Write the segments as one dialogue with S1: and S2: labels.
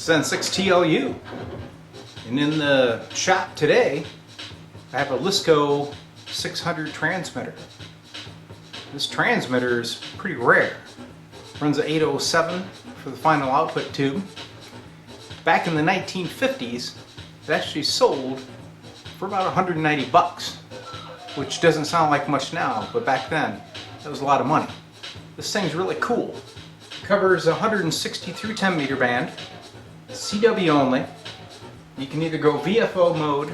S1: This is N6TLU, and in the shop today I have a Lysco 600 transmitter. This transmitter is pretty rare. Runs an 807 for the final output tube. Back in the 1950s it actually sold for about 190 bucks, which doesn't sound like much now, but back then that was a lot of money. This thing's really cool. It covers 160 through 10 meter band, CW only. You can either go VFO mode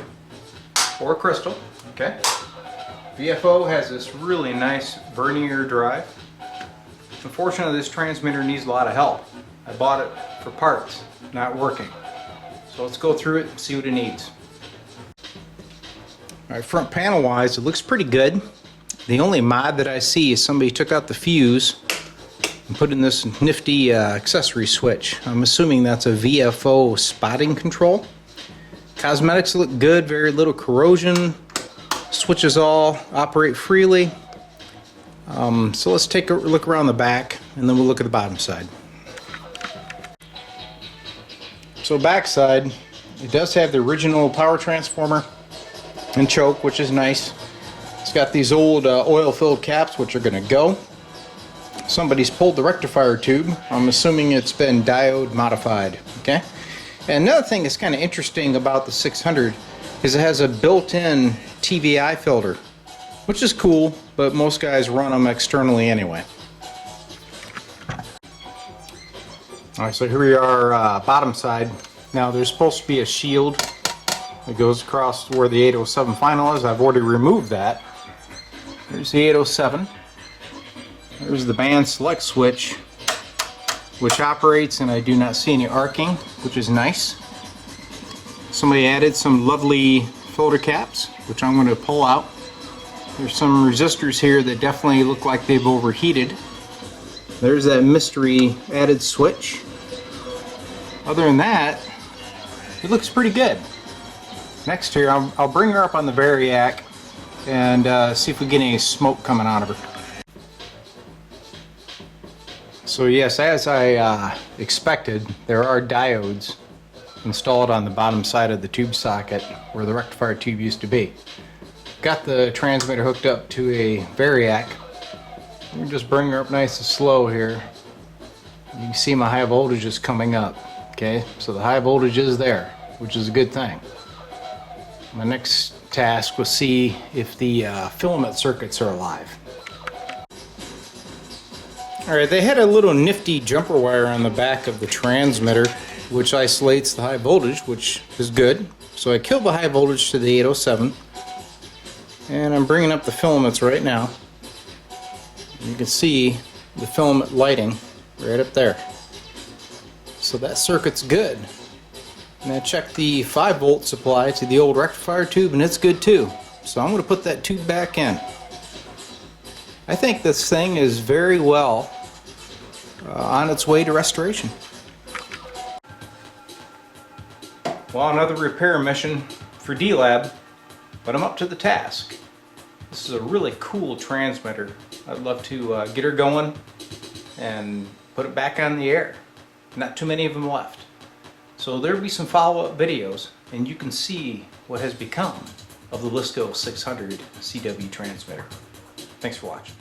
S1: or crystal. Okay. VFO has this really nice vernier drive. Unfortunately, this transmitter needs a lot of help. I bought it for parts, not working. So let's go through it and see what it needs. Alright, front panel wise, it looks pretty good. The only mod that I see is somebody took out the fuse and put in this nifty accessory switch. I'm assuming that's a VFO spotting control. Cosmetics look good, very little corrosion. Switches all operate freely. So let's take a look around the back and then we'll look at the bottom side. So back side, it does have the original power transformer and choke, which is nice. It's got these old oil-filled caps which are going to go. Somebody's pulled the rectifier tube. I'm assuming it's been diode modified. Okay. And another thing that's kind of interesting about the 600 is it has a built-in TVI filter, which is cool, but most guys run them externally anyway. Alright, so here we are, bottom side. Now there's supposed to be a shield that goes across where the 807 final is. I've already removed that. There's the 807. There's the band select switch, which operates, and I do not see any arcing, which is nice. Somebody added some lovely filter caps, which I'm going to pull out. There's some resistors here that definitely look like they've overheated. There's that mystery added switch. Other than that, it looks pretty good. Next here, I'll bring her up on the Variac and see if we get any smoke coming out of her. So yes, as I expected, there are diodes installed on the bottom side of the tube socket where the rectifier tube used to be. Got the transmitter hooked up to a Variac. Let me just bring her up nice and slow here. You can see my high voltage is coming up. Okay, so the high voltage is there, which is a good thing. My next task was see if the filament circuits are alive. Alright, they had a little nifty jumper wire on the back of the transmitter which isolates the high voltage, which is good. So I killed the high voltage to the 807 and I'm bringing up the filaments right now. You can see the filament lighting right up there. So that circuit's good. And I checked the 5-volt supply to the old rectifier tube and it's good too. So I'm going to put that tube back in. I think this thing is very well on its way to restoration. Well, another repair mission for D-Lab, but I'm up to the task. This is a really cool transmitter. I'd love to get her going and put it back on the air. Not too many of them left. So there'll be some follow-up videos and you can see what has become of the Lysco 600 CW transmitter. Thanks for watching.